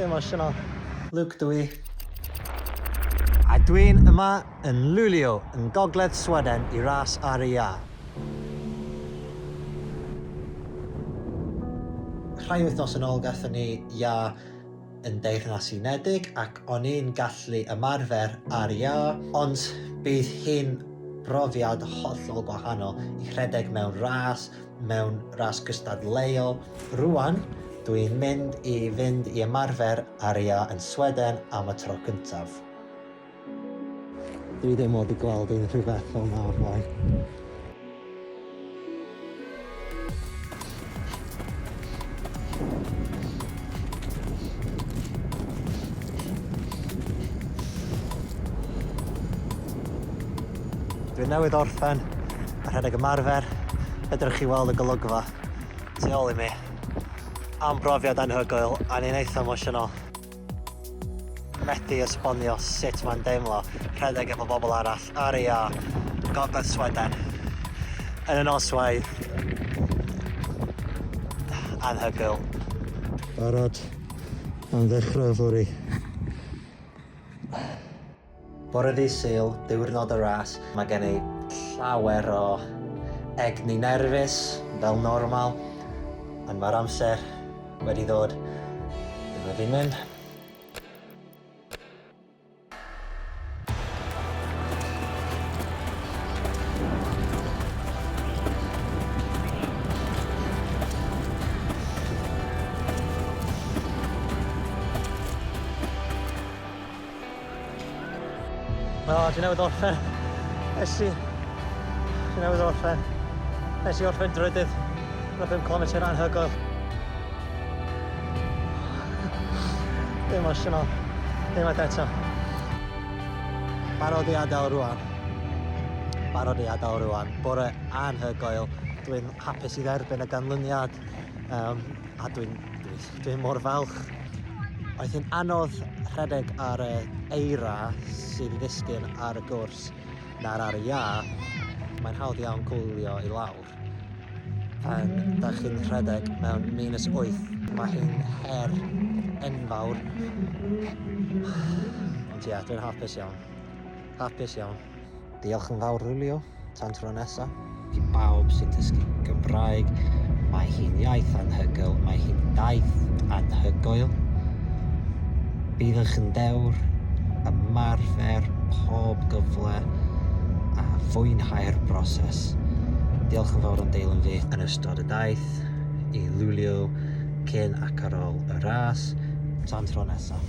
Emotional. Luke dwi. A dwi'n yma yn Luleå, yn gogledd Sweden, I ras ar y iâ. Rhai wythnos yn ôl gathon ni iâ yn Deyrnas Unedig ac o'n i'n gallu ymarfer ar y iâ, ond bydd hi'n brofiad hollol gwahanol I rhedeg mewn ras gystadleuol. Rwan, dwi'n mynd I ymarfer ar y iâ yn Sweden am y tro cyntaf. Dwi ddim wedi gweld unrhyw beth fel yma o'r blaen. Dwi'n newydd orffen a rhedeg ymarfer. Fedrwch chi weld y golygfa tu ôl I mi. Am brofiad anhygoel a ni'n eitha emosiynol. Methu esbonio sut mae'n deimlo rhedeg efo bobl arall ar y iâ, gogledd Sweden, yn y noswaith. Anhygoel. Barod am ddechrau fwri. Bore ddydd Sul, diwrnod y ras, mae gen I llawer o egni nerfus, fel normal, ond mae'r amser wedi ddod. Dyma fi'n mynd. Dwi'n newydd orffen. Nes I orffen drydydd. Mae 5 km anhygoel. Emotional. Unwaith eto. Barod I adael rwan. Bore anhygoel. Dwi'n hapus I dderbyn y ganlyniad. A dwi'n mor falch. Oedd hi'n anodd rhedeg ar y eira sydd I ddisgyn ar y gwrs na'r ar y iâ. Mae'n hawdd iawn gwylio I lawr. Pan da chi'n rhedeg mewn -8, mae hi'n her enfawr. Ond ie, dwi'n hapus iawn. Diolch yn fawr Luleå, tan tro nesa. I bawb sy'n dysgu Cymraeg, mae hi'n iaith anhygoel, mae hi'n daith anhygoel. Byddwch yn ddewr, ymarfer pob gyfle a mwynhau'r broses. Diolch yn fawr am deilwng fi yn ystod y daith I Luleå cyn ac ar ôl y ras. Tan tro nesaf.